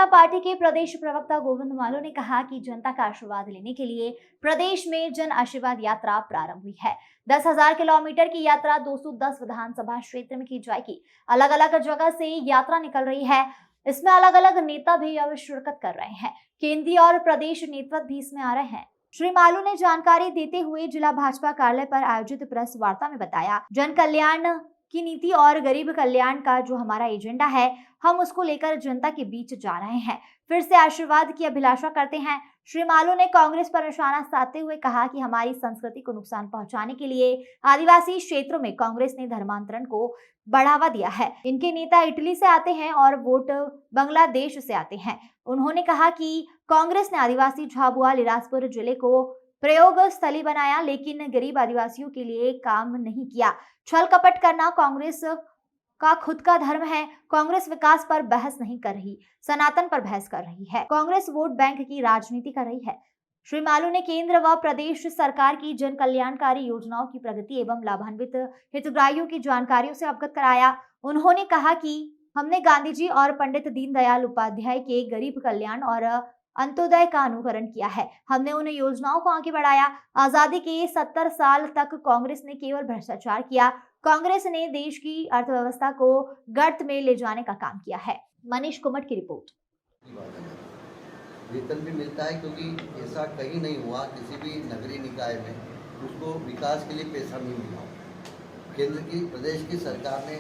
जनता party के प्रदेश प्रवक्ता गोविंद मालो ने कहा कि जनता का आशीर्वाद लेने के लिए प्रदेश में जन आशीर्वाद यात्रा प्रारंभ हुई है। 10,000 किलोमीटर की यात्रा 210 विधानसभा क्षेत्र में की जाएगी। अलग अलग जगह से यात्रा निकल रही है। इसमें अलग अलग नेता भी अब शिरकत कर रहे हैं। केंद्रीय और प्रदेश नेतृत्व भी इसमें आ रहे हैं। श्री मालू ने जानकारी देते हुए जिला भाजपा कार्यालय पर आयोजित प्रेस वार्ता में बताया, जन कल्याण की नीति और गरीब कल्याण का जो हमारा एजेंडा है, हम उसको लेकर जनता के बीच जा रहे हैं। फिर से आशीर्वाद की अभिलाषा करते हैं। श्री मालू ने कांग्रेस पर निशाना साधते हुए कहा कि हमारी संस्कृति को नुकसान पहुंचाने के लिए आदिवासी क्षेत्रों में कांग्रेस ने धर्मांतरण को बढ़ावा दिया है। इनके नेता इटली से आते हैं और वोट बांग्लादेश से आते हैं। उन्होंने कहा कि कांग्रेस ने आदिवासी झाबुआ बिलासपुर जिले को प्रयोग स्थली बनाया, लेकिन गरीब आदिवासियों के लिए काम नहीं किया। छल कपट करना कांग्रेस का खुद का धर्म है। कांग्रेस विकास पर बहस नहीं कर रही, सनातन पर बहस कर रही है। कांग्रेस वोट बैंक की राजनीति कर रही है। श्री मालू ने केंद्र व प्रदेश सरकार की जन कल्याणकारी योजनाओं की प्रगति एवं लाभान्वित हितग्राहियों की जानकारियों से अवगत कराया। उन्होंने कहा कि हमने गांधी जी और पंडित दीनदयाल उपाध्याय के गरीब कल्याण और अंत्योदय का अनुकरण किया है। हमने उन योजनाओं को आगे बढ़ाया। आजादी के 70 साल तक कांग्रेस ने केवल भ्रष्टाचार किया। कांग्रेस ने देश की अर्थव्यवस्था को गर्त में ले जाने का काम किया है। मनीष कुमट की रिपोर्ट। वेतन भी मिलता है, क्योंकि ऐसा कहीं नहीं हुआ किसी भी नगरीय निकाय में उसको विकास के लिए पैसा नहीं मिला। केंद्र की प्रदेश की सरकार ने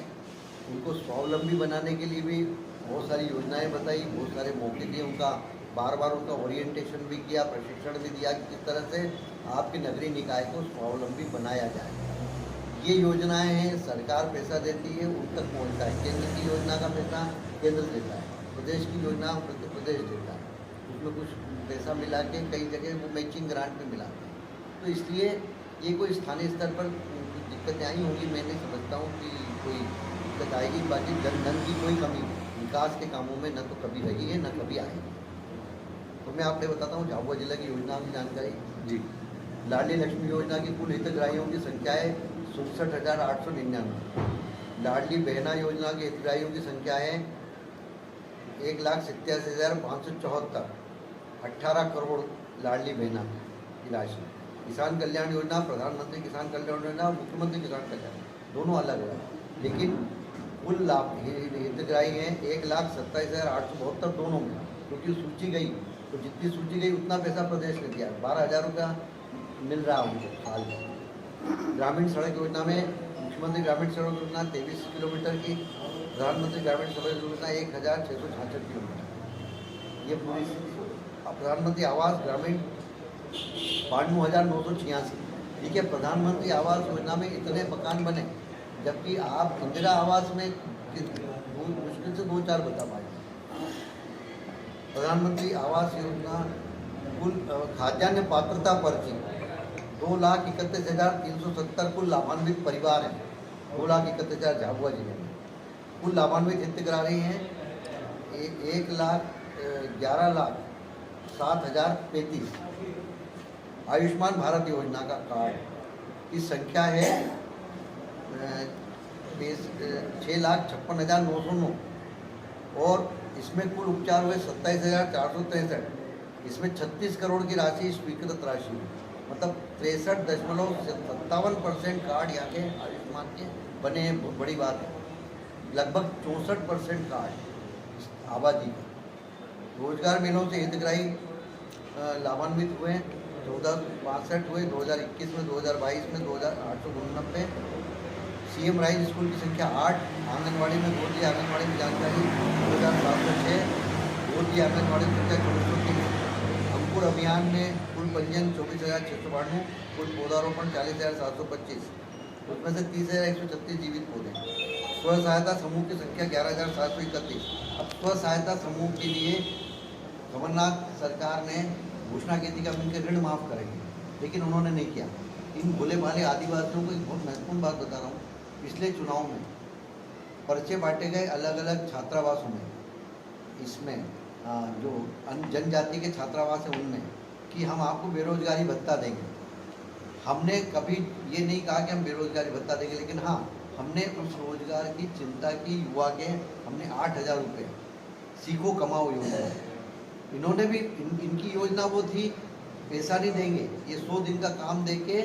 उनको स्वावलंबी बनाने के लिए भी बहुत सारी योजनाएं बताई, बहुत सारे मौके दिए, उनका बार बार उनका ओरिएंटेशन भी किया, प्रशिक्षण भी दिया कि किस तरह से आपके नगरीय निकाय को स्वावलंबी बनाया जाए। ये योजनाएं हैं, सरकार पैसा देती है, उन तक पहुँचता है। केंद्र की योजना का पैसा केंद्र देता है, प्रदेश की योजना प्रदेश देता है। उसमें कुछ पैसा मिला के कई जगह वो मैचिंग ग्रांट में मिलाते हैं। तो इसलिए ये कोई स्थानीय स्तर पर दिक्कतें आई होंगी, मैं नहीं समझता हूँ कि कोई दिक्कत आएगी। बाकी धन की कोई कमी विकास के कामों में न तो कभी रही है न कभी आएगी। तो मैं आपको बताता हूँ झाबुआ जिला की योजनाओं की जानकारी जी। लाडली लक्ष्मी योजना की कुल हितग्राहियों की संख्या है 67,899। लाडली बहना योजना के हितग्राहियों की संख्या है 1,87,574। 18 करोड़ लाडली बहना की राशि। किसान कल्याण योजना, प्रधानमंत्री किसान कल्याण योजना और मुख्यमंत्री किसान कल्याण दोनों अलग अलग, लेकिन कुल लाभ हितग्राही हैं 1,27,872 दोनों में। क्योंकि सूची गई तो जितनी सूची गई उतना पैसा प्रदेश ने दिया। 12,000 रुपया मिल रहा है उनको साल में। ग्रामीण सड़क योजना में मुख्यमंत्री ग्रामीण सड़क योजना 23 किलोमीटर की, प्रधानमंत्री ग्रामीण सड़क योजना 1,666 किलोमीटर। ये पूरी प्रधानमंत्री आवास ग्रामीण 92,986। ठीक है, प्रधानमंत्री आवास योजना में इतने मकान बने, जबकि आप इंदिरा आवास में मुश्किल से 2-4 बता पाए। प्रधानमंत्री आवास योजना कुल खाद्यान्न पात्रता पर्ची 2,31,370 कुल लाभान्वित परिवार हैं। 2,31,000 झाबुआ जिले में कुल लाभान्वित हितग्राही हैं 1,11,07,035। आयुष्मान भारत योजना का कार्ड की संख्या है 6,56,909 और इसमें कुल उपचार हुए 27,463। इसमें 36 करोड़ की राशि स्वीकृत राशि, मतलब 63.57% कार्ड यहाँ के आयुष्मान के बने हैं। बहुत बड़ी बात है। लगभग 64% कार्ड आबादी का। रोजगार मेलों से हितग्राही लाभान्वित हुए 1462 हुए 2021 में, 2022 में 2,889। सीएम राइज स्कूल की संख्या 8। आंगनबाड़ी में गोदी आंगनबाड़ी की जानकारी 2,706। गोदी आंगनबाड़ी की संख्या 2430। अंकुर अभियान में कुल पंजीयन 24,692। कुल पौधारोपण 40,725। उसमें से 30,136 जीवित पौधे। स्व सहायता समूह की संख्या 11,731। अब स्व सहायता समूह के लिए कमलनाथ सरकार ने घोषणा की थी कि हम इनके ऋण माफ़ करेंगे, लेकिन उन्होंने नहीं किया। इन भोले भाले आदिवासियों को एक बहुत महत्वपूर्ण बात बता रहा हूँ। पिछले चुनाव में पर्चे बांटे गए अलग अलग छात्रावासों में, इसमें जो जनजाति के छात्रावास है उनमें, कि हम आपको बेरोजगारी भत्ता देंगे। हमने कभी ये नहीं कहा कि हम बेरोजगारी भत्ता देंगे, लेकिन हाँ, हमने उस रोजगार की चिंता की युवा के हमने 8,000 रुपये सीखो कमाओ योजना। इन्होंने भी इनकी योजना वो थी, पैसा नहीं देंगे, ये 100 दिन का काम देके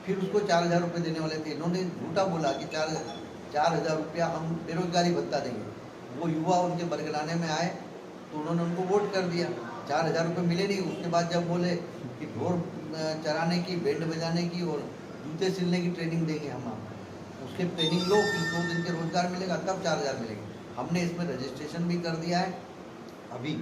फिर उसको 4,000 रुपये देने वाले थे। इन्होंने झूठा बोला कि 4,000 रुपया हम बेरोजगारी भत्ता देंगे। वो युवा उनके बरगलाने में आए तो उन्होंने उनको वोट कर दिया, 4,000 रुपये मिले नहीं। उसके बाद जब बोले कि ढोर चराने की, बैंड बजाने की और जूते सिलने की ट्रेनिंग देंगे हम आपको, उसके ट्रेनिंग लो, फिर 2 दिन के रोजगार मिलेगा, तब 4,000 मिलेंगे। हमने इसमें रजिस्ट्रेशन भी कर दिया है। अभी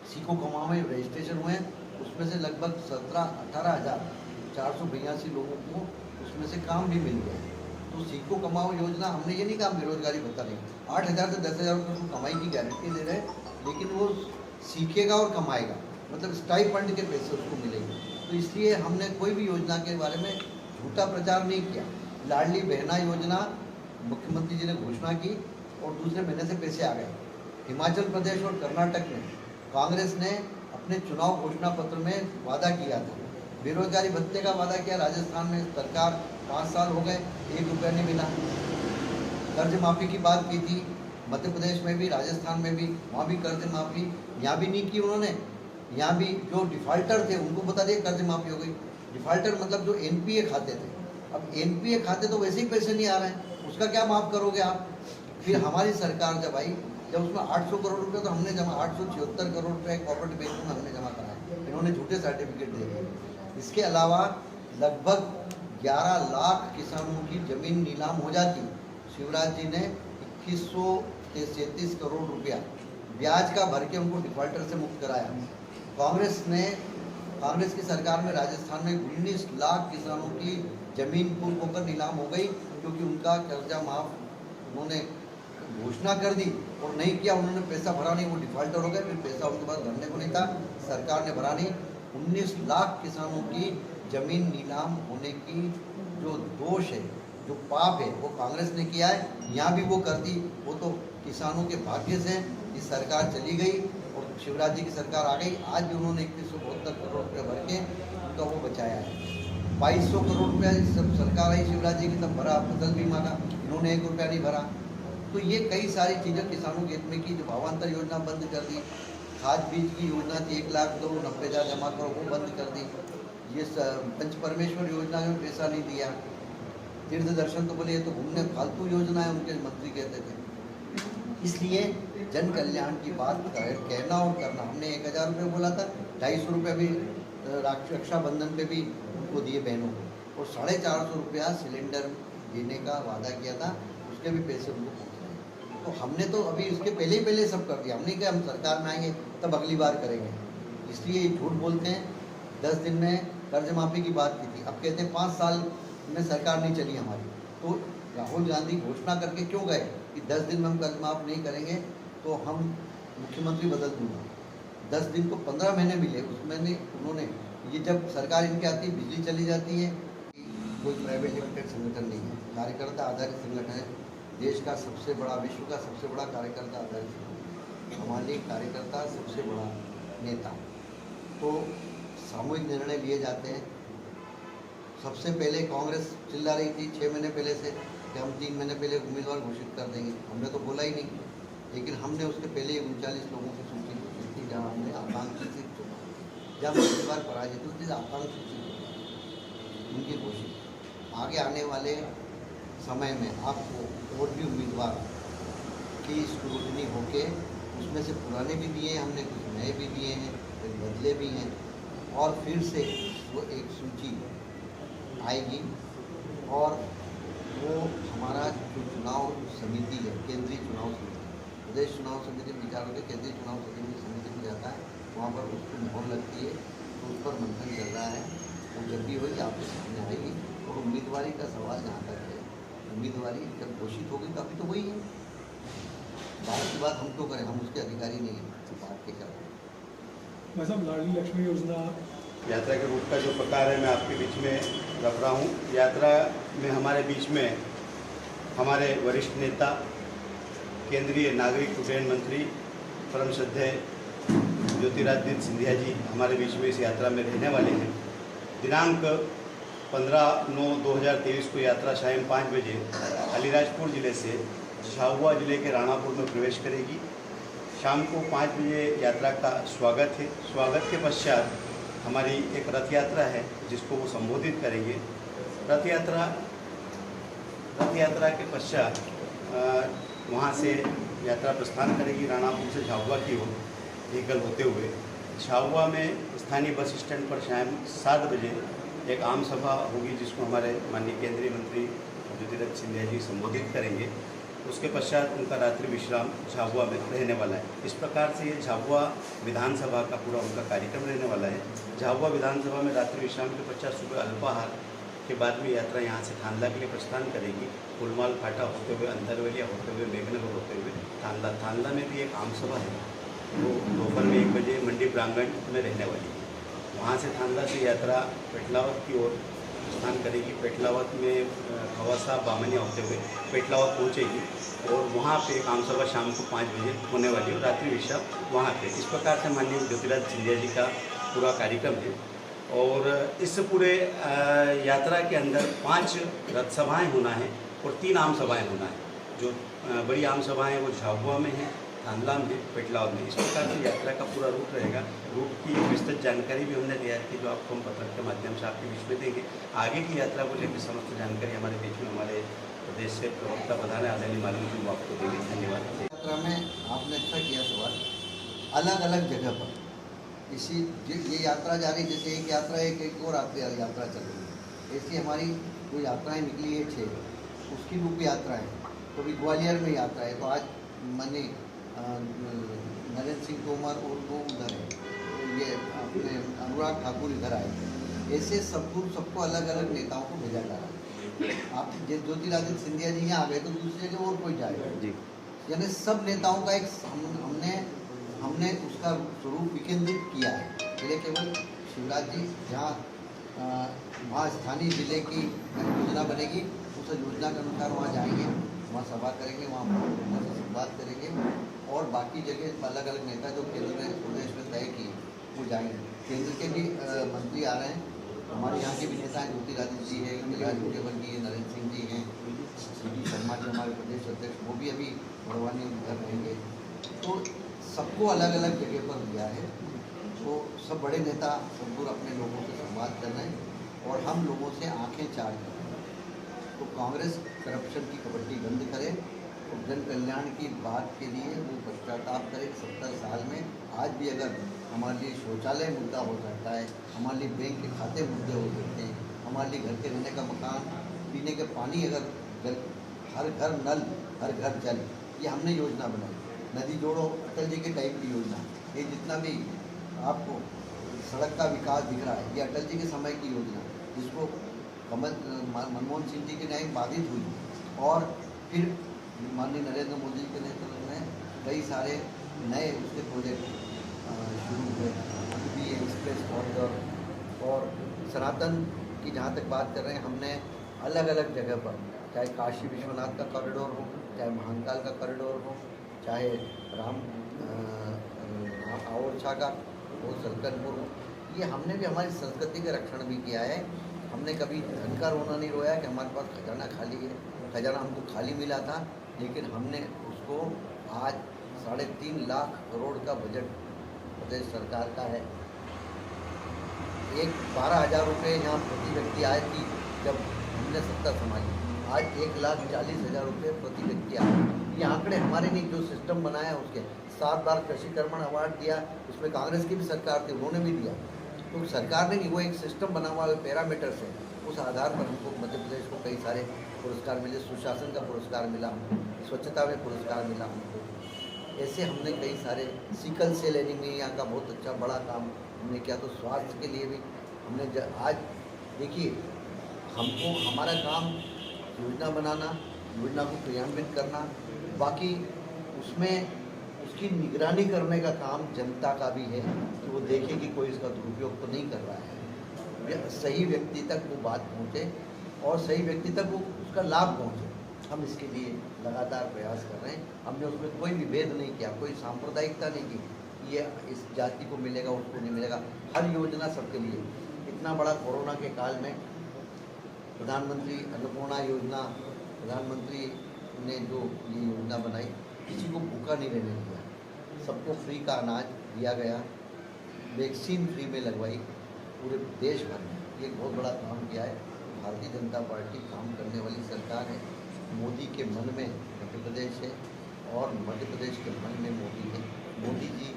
सीखो कमाओ में रजिस्ट्रेशन हुए हैं, उसमें से लगभग 18,482 लोगों को उसमें से काम भी मिल गया। तो सीखो कमाओ योजना, हमने ये नहीं कहा बेरोजगारी भत्ता नहीं, 8,000 से 10,000 रुपये उसको कमाई की गारंटी दे रहे हैं, लेकिन वो सीखेगा और कमाएगा, मतलब स्टाइपेंड के पैसे उसको मिलेंगे। तो इसलिए हमने कोई भी योजना के बारे में झूठा प्रचार नहीं किया। लाडली बहना योजना मुख्यमंत्री जी ने घोषणा की और दूसरे महीने से पैसे आ गए। हिमाचल प्रदेश और कर्नाटक में कांग्रेस ने अपने चुनाव घोषणा पत्र में वादा किया था, बेरोजगारी भत्ते का वादा किया। राजस्थान में सरकार 5 साल हो गए, 1 रुपया नहीं मिला। कर्ज माफ़ी की बात की थी, मध्य प्रदेश में भी, राजस्थान में भी, वहाँ भी कर्ज माफ़ी, यहाँ भी नहीं की उन्होंने। यहाँ भी जो डिफ़ाल्टर थे उनको बता दिया कर्ज माफ़ी हो गई। डिफ़ाल्टर मतलब जो एनपीए खाते थे, अब एनपीए खाते तो वैसे ही पैसे नहीं आ रहे हैं, उसका क्या माफ़ करोगे आप। फिर हमारी सरकार जब आई, जब उसमें 800 करोड़ रुपये तो हमने जमा, 876 करोड़ रुपये कॉर्पोरेट बैंक में हमने जमा कराए, इन्होंने झूठे सर्टिफिकेट दे दिए। इसके अलावा लगभग 11 लाख किसानों की ज़मीन नीलाम हो जाती, शिवराज जी ने 2137 करोड़ रुपया ब्याज का भर के उनको डिफॉल्टर से मुक्त कराया। कांग्रेस की सरकार में राजस्थान में 19 लाख किसानों की ज़मीन पूर्व होकर नीलाम हो गई, क्योंकि उनका कर्जा माफ़ उन्होंने घोषणा कर दी और नहीं किया, उन्होंने पैसा भरा नहीं, वो डिफॉल्टर हो गए। फिर पैसा उनके पास भरने को नहीं था, सरकार ने भरा नहीं। 19 लाख किसानों की ज़मीन नीलाम होने की जो दोष है, जो पाप है, वो कांग्रेस ने किया है। यहाँ भी वो कर दी। वो तो किसानों के भाग्य से ये सरकार चली गई और शिवराज जी की सरकार आ गई। आज भी उन्होंने 2172 करोड़ रुपये भर के उनका वो बचाया है। 2200 करोड़ रुपया जब सरकार आई शिवराज जी की, तब भरा फसल बीमा का, इन्होंने 1 रुपया नहीं भरा। तो ये कई सारी चीज़ें किसानों के हित में की। जो भावांतर योजना बंद कर दी, खाद बीज की योजना थी 1 लाख दो 90,000 जमा करो, वो बंद कर दी। ये पंच परमेश्वर योजना में पैसा नहीं दिया। तीर्थ दर्शन तो बोले ये तो घूमने फालतू योजना है, उनके मंत्री कहते थे। इसलिए जन कल्याण की बात कहना और करना, हमने 1,000 रुपये बोला था, 250 रुपये भी रक्षाबंधन पे भी उनको दिए बहनों को, और 450 रुपया सिलेंडर देने का वादा किया था, उसके भी पैसे उनको पहुँच रहे। तो हमने तो अभी उसके पहले सब कर दिया। हमने कहा हम सरकार में आएंगे तब अगली बार करेंगे, इसलिए ये झूठ बोलते हैं। 10 दिन में कर्ज माफ़ी की बात की थी, अब कहते हैं 5 साल में सरकार नहीं चली हमारी। तो राहुल गांधी घोषणा करके क्यों गए कि 10 दिन में हम कर्ज माफ़ नहीं करेंगे तो हम मुख्यमंत्री बदल दूंगा। 10 दिन को 15 महीने मिले, उसमें उन्होंने ये जब सरकार इनकी आती है, बिजली चली जाती है। कोई प्राइवेट लिमिटेड संगठन नहीं है, कार्यकर्ता आधारित संगठन है। देश का सबसे बड़ा, विश्व का सबसे बड़ा कार्यकर्ता आधारित संगठन, हमारे कार्यकर्ता सबसे बड़ा नेता। तो सामूहिक निर्णय लिए जाते हैं। सबसे पहले कांग्रेस चिल्ला रही थी 6 महीने पहले से कि हम 3 महीने पहले उम्मीदवार घोषित कर देंगे। हमने तो बोला ही नहीं, लेकिन हमने उसके पहले 39 लोगों की सूची घोषित की, जहाँ हमने आकांक्षी सीट चुना, जब उम्मीदवार पराजित हुई थी आकांक्षी सीट उनकी घोषित। आगे आने वाले समय में आपको और भी उम्मीदवार की स्क्रूटनी होके, उसमें से पुराने भी दिए हैं हमने, कुछ नए भी दिए हैं, कुछ बदले भी हैं, और फिर से वो एक सूची आएगी। और वो हमारा जो चुनाव समिति है, केंद्रीय चुनाव समिति, प्रदेश चुनाव समिति में विचार होकर केंद्रीय चुनाव समिति में जाता है, वहाँ पर उसको मोहर लगती है, तो उस पर मंथन चल रहा है। वो जब भी होगी आपके सामने आएगी। और उम्मीदवारी का सवाल जहाँ तक है, उम्मीदवारी जब घोषित होगी तभी तो वही है। बात की बात हम तो करें, हम उसके अधिकारी नहीं हैं, बात के करें। मतलब लाडली लक्ष्मी योजना यात्रा के रूट का जो प्रकार है, मैं आपके बीच में रख रहा हूँ। यात्रा में हमारे बीच में हमारे वरिष्ठ नेता, केंद्रीय नागरिक उड्डयन मंत्री परम श्रद्धेय ज्योतिरादित्य सिंधिया जी हमारे बीच में इस यात्रा में रहने वाले हैं। दिनांक 15/9/2023 को यात्रा शाम 5 बजे अलीराजपुर ज़िले से झाबुआ ज़िले के राणापुर में प्रवेश करेगी। शाम को 5 बजे यात्रा का स्वागत है। स्वागत के पश्चात हमारी एक रथ यात्रा है जिसको वो संबोधित करेंगे। रथ यात्रा के पश्चात वहाँ से यात्रा प्रस्थान करेगी राणापुर से झाबुआ की ओर व्हीकल होते हुए। झाबुआ में स्थानीय बस स्टैंड पर शाम 7 बजे एक आम सभा होगी जिसको हमारे माननीय केंद्रीय मंत्री ज्योतिरादित्य सिंधिया जी संबोधित करेंगे। उसके पश्चात उनका रात्रि विश्राम झाबुआ में रहने वाला है। इस प्रकार से ये झाबुआ विधानसभा का पूरा उनका कार्यक्रम रहने वाला है। झाबुआ विधानसभा में रात्रि विश्राम के पश्चात सुबह अल्पाहार के बाद में यात्रा यहाँ से थांदला के लिए प्रस्थान करेगी। फुलमाल फाटा होते हुए, अंतरवेलिया होते हुए, मेघनगर होते हुए थांदला में भी एक आम सभा है, वो दोपहर में 1 बजे मंडी प्रांगण में रहने वाली है। वहाँ से थांदला से यात्रा पेटलावत की ओर प्रस्थान करेगी। पेटलावत में खवासा बामनिया होते हुए पेटलावत पहुँचेगी और वहाँ पे एक आम सभा शाम को 5 बजे होने वाली है। रात्रि विश्राम वहाँ पे। इस प्रकार से माननीय ज्योतिरादित्य सिंधिया जी का पूरा कार्यक्रम है। और इस पूरे यात्रा के अंदर 5 रथ सभाएँ होना है और 3 आम सभाएँ होना है। जो बड़ी आम सभाएँ वो झाबुआ में है, थांदला में, पेटलावत में। इस प्रकार से यात्रा का पूरा रूट रहेगा। रूट की विस्तृत जानकारी भी हमने तैयार की जो आपको हम पत्र के माध्यम से आपके बीच में देंगे। आगे की यात्रा को लेकर समस्त जानकारी हमारे बीच में हमारे प्रदेश से प्रवक्ता प्रधान आदरणीय मालूम जी वो आपको देंगे। धन्यवाद। यात्रा में आपने अच्छा किया सवाल। अलग अलग जगह पर ये यात्रा जारी, जैसे एक यात्रा एक और यात्रा चल रही है, ऐसी हमारी जो यात्राएं निकली है 6, उसकी रूप यात्रा है। तो अभी ग्वालियर में यात्रा है, तो आज मैंने नरेंद्र सिंह तोमर और वो उधर है, ये अपने अनुराग ठाकुर इधर आए। ऐसे सबको अलग अलग नेताओं को भेजा जा रहा है। आप ज्योतिरादित्य सिंधिया जी यहाँ आ गए तो दूसरी जगह और कोई जाएगा जी। यानी सब नेताओं का एक हमने उसका स्वरूप विकेंद्रित किया है। पहले केवल शिवराज जी जहाँ वहाँ स्थानीय जिले की योजना बनेगी, उस योजना के अनुसार वहाँ जाएंगे, वहाँ सभा करेंगे, वहाँ से संवाद करेंगे और बाकी जगह अलग अलग नेता जो केंद्र ने प्रदेश में तय किए वो जाएंगे। केंद्र के भी मंत्री आ रहे हैं, हमारे यहाँ के भी नेता हैं, ज्योतिरादित्य जी है, गिरिराज विजयवर्गीय जी, नरेंद्र सिंह जी हैं, सी शर्मा जी हमारे प्रदेश अध्यक्ष, वो भी अभी बड़वानी उधर रहेंगे। तो सबको अलग अलग जगह पर दिया है। तो सब बड़े नेता सब दूर अपने लोगों से संवाद कर रहे हैं और हम लोगों से आंखें चार कर रहे हैं। तो कांग्रेस करप्शन की कबड्डी बंद करे और जन कल्याण की बात के लिए वो पश्चाताप करे। 70 साल में आज भी अगर हमारे लिए शौचालय मुद्दा हो सकता है, हमारे लिए बैंक के खाते मुद्दे हो सकते हैं, हमारे लिए घर के रहने का मकान, पीने के पानी, अगर जल, हर घर नल, हर घर जल, ये हमने योजना बनाई। नदी जोड़ो अटल जी के टाइप की योजना, ये जितना भी आपको सड़क का विकास दिख रहा है, ये अटल जी के समय की योजना, जिसको मनमोहन सिंह जी की न्याय बाधित हुई और फिर माननीय नरेंद्र मोदी के नेतृत्व में कई सारे नए उसके प्रोजेक्ट शुरू हुए, भी एक्सप्रेस कॉरिडोर और सनातन की जहाँ तक बात कर रहे हैं, हमने अलग अलग जगह पर, चाहे काशी विश्वनाथ का कॉरिडोर हो, चाहे महाकाल का कॉरिडोर हो, चाहे राम आओरछा का वो सलकनपुर, ये हमने भी हमारी संस्कृति का रक्षण भी किया है। हमने कभी धन का रोना नहीं रोया कि हमारे पास खजाना खाली है। खजाना हमको खाली मिला था, लेकिन हमने उसको आज 3.5 लाख करोड़ का बजट प्रदेश सरकार का है। 12,000 रुपये यहाँ प्रति व्यक्ति आए थी जब हमने सत्ता संभाली, आज 1,40,000 रुपये प्रति व्यक्ति आए। ये आंकड़े हमारे नहीं, जो सिस्टम बनाया उसके 7 बार कृषि कर्मण अवार्ड दिया, उसमें कांग्रेस की भी सरकार थी, उन्होंने भी दिया। तो सरकार ने नहीं, वो एक सिस्टम बना हुआ है पैरामीटर से, उस आधार पर हमको मध्य प्रदेश को कई सारे पुरस्कार मिले। सुशासन का पुरस्कार मिला हमको, स्वच्छता में पुरस्कार मिला हमको। ऐसे हमने कई सारे सिकल सेल एनीमिया का बहुत अच्छा बड़ा काम हमने किया। तो स्वास्थ्य के लिए भी हमने आज देखिए, हमको हमारा काम योजना बनाना, योजना को क्रियान्वित करना, बाकी उसमें उसकी निगरानी करने का काम जनता का भी है कि वो देखे कि कोई इसका दुरुपयोग तो नहीं कर रहा है, सही व्यक्ति तक वो बात पहुँचे और सही व्यक्ति तक वो उसका लाभ पहुँचे। हम इसके लिए लगातार प्रयास कर रहे हैं। हमने उसमें कोई भी भेद नहीं किया, कोई सांप्रदायिकता नहीं की, ये इस जाति को मिलेगा उसको नहीं मिलेगा, हर योजना सबके लिए। इतना बड़ा कोरोना के काल में प्रधानमंत्री अन्नपूर्णा योजना, प्रधानमंत्री ने जो ये योजना बनाई, किसी को भूखा नहीं रहने दिया। सबको फ्री का अनाज दिया गया, वैक्सीन फ्री में लगवाई पूरे देश भर में। ये एक बहुत बड़ा काम किया है। भारतीय जनता पार्टी काम करने वाली सरकार है। मोदी के मन में मध्य प्रदेश है और मध्य प्रदेश के मन में मोदी है। मोदी जी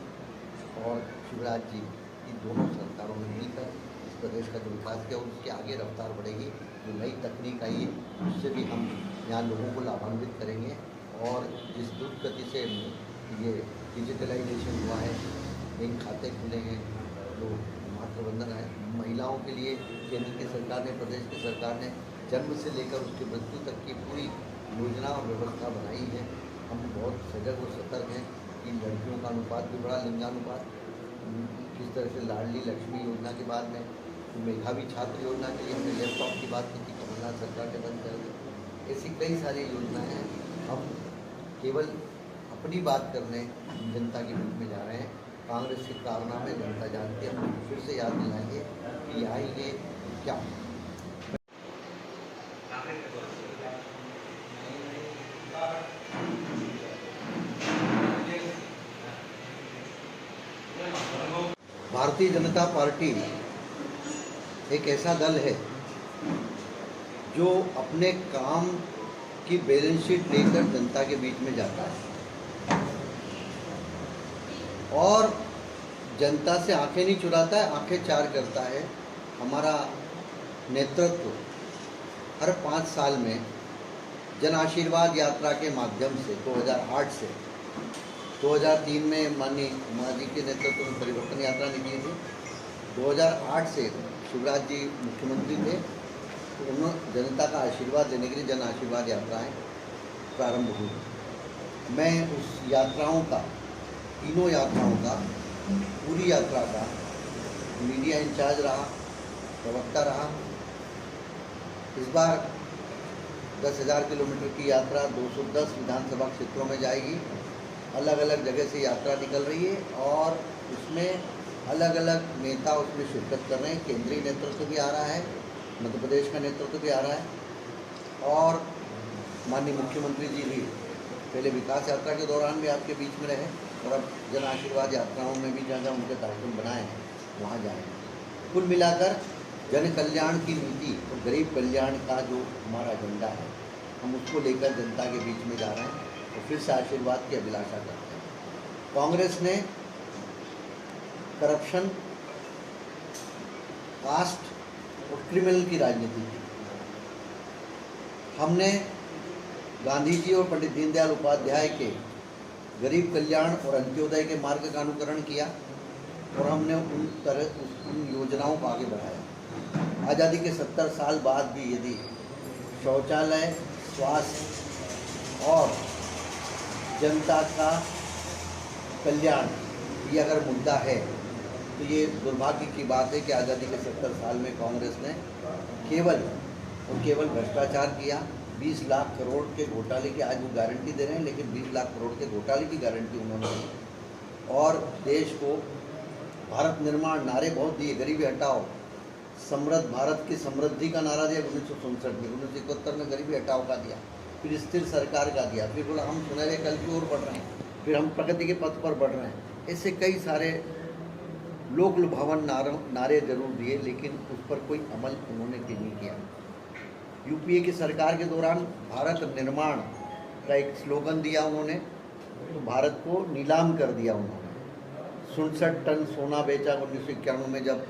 और शिवराज जी की दोनों सरकारों में मिलकर इस प्रदेश का जो विकास किया उसकी आगे रफ्तार बढ़ेगी। जो नई तकनीक आई है उससे भी हम यहाँ लोगों को लाभान्वित करेंगे। और जिस द्रुत गति से ये डिजिटलाइजेशन हुआ है, बैंक खाते खुले हैं, जो मातृवंदना है महिलाओं के लिए केंद्र की सरकार ने, प्रदेश की सरकार ने जन्म से लेकर उसकी मृत्यु तक की पूरी योजना और व्यवस्था बनाई है। हम बहुत सजग और सतर्क हैं कि लड़कियों का अनुपात भी बढ़ा, लिंगानुपात। किस तरह से लाडली लक्ष्मी योजना के बाद में मेधावी छात्र योजना के लिए हमने लैपटॉप की बात की थी, कमलनाथ सरकार ने बंद कर दी। ऐसी कई सारी योजनाएं हैं। हम केवल अपनी बात करने जनता के बीच में जा रहे हैं। कांग्रेस के कारनामे जनता जानती है। हम फिर से याद दिलाएंगे कि आएंगे क्या। भारतीय जनता पार्टी एक ऐसा दल है जो अपने काम की बैलेंस शीट लेकर जनता के बीच में जाता है और जनता से आंखें नहीं चुराता है, आंखें चार करता है। हमारा नेतृत्व हर 5 साल में जन आशीर्वाद यात्रा के माध्यम से 2008 से 2003 में माननीय मोदी जी के नेतृत्व में परिवर्तन यात्रा निकली थी। 2008 से शिवराज जी मुख्यमंत्री थे तो उन्होंने जनता का आशीर्वाद लेने के लिए जन आशीर्वाद यात्राएँ प्रारंभ हुई। मैं उस यात्राओं का, तीनों यात्राओं का, पूरी यात्रा का मीडिया इंचार्ज रहा, प्रवक्ता रहा। इस बार 10,000 किलोमीटर की यात्रा 210 विधानसभा क्षेत्रों में जाएगी। अलग अलग जगह से यात्रा निकल रही है और उसमें अलग अलग नेता उसमें शिरकत कर रहे हैं। केंद्रीय नेतृत्व भी आ रहा है, मध्य प्रदेश का नेतृत्व भी आ रहा है और माननीय मुख्यमंत्री जी भी पहले विकास यात्रा के दौरान भी आपके बीच में रहे और अब जन आशीर्वाद यात्राओं में भी जहाँ जहाँ उनके कार्यक्रम बनाए हैं वहाँ जाएंगे। कुल मिलाकर जन कल्याण की नीति और गरीब कल्याण का जो हमारा एजेंडा है, हम उसको लेकर जनता के बीच में जा रहे हैं और फिर से आशीर्वाद की अभिलाषा करते हैं। कांग्रेस ने करप्शन, कास्ट और क्रिमिनल की राजनीति की। हमने गांधी जी और पंडित दीनदयाल उपाध्याय के गरीब कल्याण और अंत्योदय के मार्ग का अनुकरण किया और हमने उन योजनाओं को आगे बढ़ाया। आज़ादी के 70 साल बाद भी यदि शौचालय, स्वास्थ्य और जनता का कल्याण ये अगर मुद्दा है तो ये दुर्भाग्य की बात है कि आज़ादी के 70 साल में कांग्रेस ने केवल और केवल भ्रष्टाचार किया। 20 लाख करोड़ के घोटाले की आज वो गारंटी दे रहे हैं, लेकिन 20 लाख करोड़ के घोटाले की गारंटी उन्होंने दी और देश को भारत निर्माण नारे बहुत दिए, गरीबी हटाओ, समृद्ध भारत की समृद्धि का नारा दिया 1967 में, 1971 में गरीबी हटाओ का दिया, फिर स्थिर सरकार का दिया, फिर बोला हम सुनहरे कल की ओर बढ़ रहे हैं, फिर हम प्रगति के पथ पर बढ़ रहे हैं। ऐसे कई सारे लोक लुभावन नारे जरूर दिए, लेकिन उस पर कोई अमल उन्होंने नहीं किया। यूपीए की सरकार के दौरान भारत निर्माण का एक स्लोगन दिया उन्होंने, तो भारत को नीलाम कर दिया उन्होंने। 67 टन सोना बेचा 1991 में जब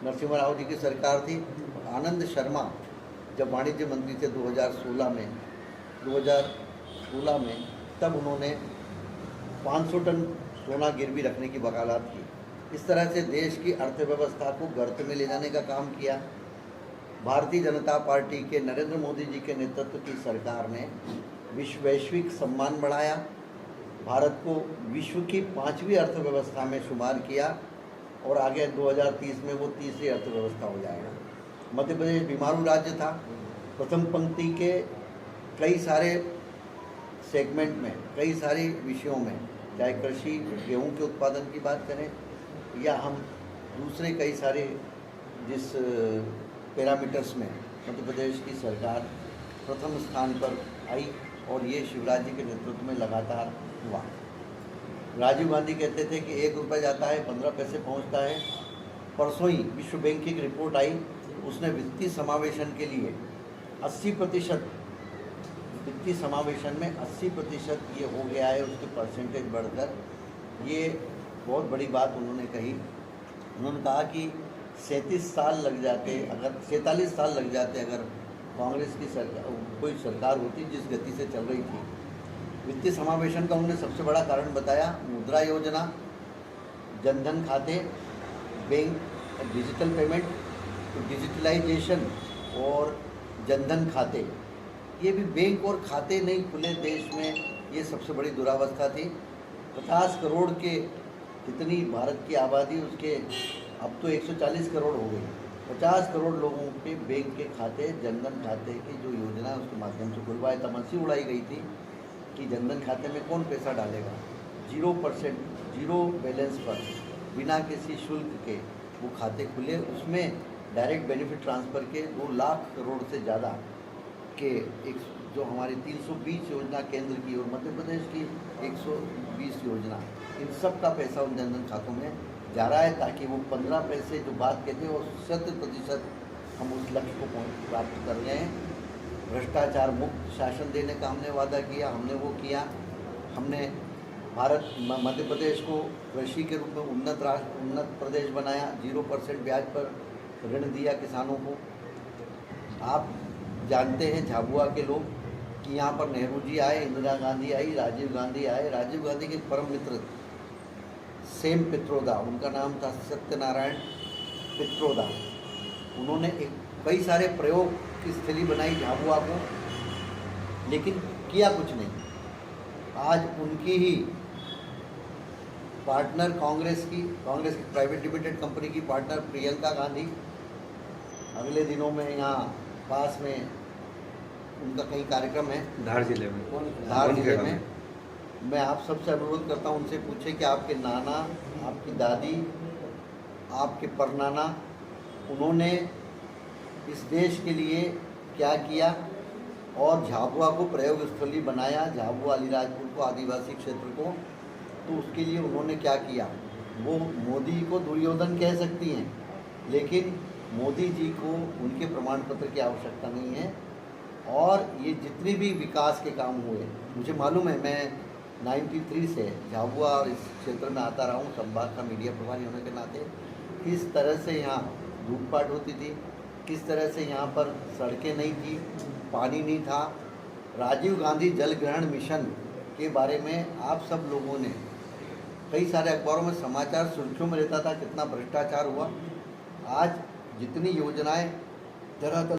नरसिम्हा राव जी की सरकार थी। आनंद शर्मा जब वाणिज्य मंत्री थे 2016 में, तब उन्होंने 500 टन सोना गिरवी रखने की वकालत की। इस तरह से देश की अर्थव्यवस्था को गर्त में ले जाने का काम किया। भारतीय जनता पार्टी के नरेंद्र मोदी जी के नेतृत्व की सरकार ने वैश्विक सम्मान बढ़ाया, भारत को विश्व की 5वीं अर्थव्यवस्था में शुमार किया और आगे 2030 में वो तीसरी अर्थव्यवस्था हो जाएगा। मध्य प्रदेश बीमारू राज्य था, प्रथम पंक्ति के कई सारे सेगमेंट में, कई सारे विषयों में, चाहे कृषि, गेहूं के उत्पादन की बात करें या हम दूसरे कई सारे जिस पैरामीटर्स में मध्य प्रदेश की सरकार प्रथम स्थान पर आई और ये शिवराज जी के नेतृत्व में लगातार हुआ। राजीव गांधी कहते थे कि 1 रुपया जाता है 15 पैसे पहुंचता है। परसों ही विश्व बैंक की एक रिपोर्ट आई, उसने वित्तीय समावेशन के लिए 80% वित्तीय समावेशन में 80% ये हो गया है, उसके परसेंटेज बढ़कर। ये बहुत बड़ी बात उन्होंने कही। उन्होंने कहा कि 47 साल लग जाते, अगर 47 साल लग जाते अगर कांग्रेस की सरकार, कोई सरकार होती जिस गति से चल रही थी। वित्तीय समावेशन का उन्होंने सबसे बड़ा कारण बताया मुद्रा योजना, जनधन खाते, बैंक डिजिटल पेमेंट, तो डिजिटलाइजेशन और जनधन खाते, ये भी बैंक और खाते नहीं खुले देश में, ये सबसे बड़ी दुरावस्था थी। 50 करोड़ के जितनी भारत की आबादी, उसके अब तो 140 करोड़ हो गई। 50 करोड़ लोगों के बैंक के खाते, जनधन खाते की जो योजना है उसके माध्यम से खुलवाए। तमस्सी उड़ाई गई थी कि जनधन खाते में कौन पैसा डालेगा। 0% जीरो बैलेंस पर बिना किसी शुल्क के वो खाते खुले, उसमें डायरेक्ट बेनिफिट ट्रांसफ़र के 2 लाख करोड़ से ज़्यादा के एक जो हमारी 320 योजना केंद्र की और मध्य प्रदेश की 120 योजना, इन सब का पैसा उन जनधन खातों में जा रहा है, ताकि वो 15 पैसे जो बात कहते हैं वो 100% हम उस लक्ष्य को प्राप्त कर रहे हैं। भ्रष्टाचार मुक्त शासन देने का हमने वादा किया, हमने वो किया। हमने मध्य प्रदेश को कृषि के रूप में उन्नत प्रदेश बनाया। 0% ब्याज पर ऋण दिया किसानों को। आप जानते हैं झाबुआ के लोग कि यहाँ पर नेहरू जी आए, इंदिरा गांधी आई, राजीव गांधी आए। राजीव गांधी के परम मित्र सेम पित्रोदा, उनका नाम था सत्यनारायण पित्रोदा। उन्होंने कई सारे प्रयोग की स्थली बनाई झाबुआ को, लेकिन किया कुछ नहीं। आज उनकी ही पार्टनर कांग्रेस की प्राइवेट लिमिटेड कंपनी की पार्टनर प्रियंका गांधी अगले दिनों में यहाँ पास में उनका कहीं कार्यक्रम है धार जिले में। धार जिले में। मैं आप सबसे अनुरोध करता हूँ, उनसे पूछे कि आपके नाना, आपकी दादी, आपके परनाना, उन्होंने इस देश के लिए क्या किया और झाबुआ को प्रयोग स्थली बनाया, झाबुआ अलीराजपुर को, आदिवासी क्षेत्र को, तो उसके लिए उन्होंने क्या किया। वो मोदी को दुर्योधन कह सकती हैं, लेकिन मोदी जी को उनके प्रमाण पत्र की आवश्यकता नहीं है। और ये जितने भी विकास के काम हुए, मुझे मालूम है, मैं 93 से झाबुआ और इस क्षेत्र में आता रहा हूँ, संभाग का मीडिया प्रभारी होने के नाते, किस तरह से यहाँ लूटपाट होती थी, किस तरह से यहाँ पर सड़कें नहीं थी, पानी नहीं था। राजीव गांधी जल ग्रहण मिशन के बारे में आप सब लोगों ने कई सारे अखबारों में समाचार सुर्खियों में रहता था, कितना भ्रष्टाचार हुआ। आज जितनी योजनाएं धरातल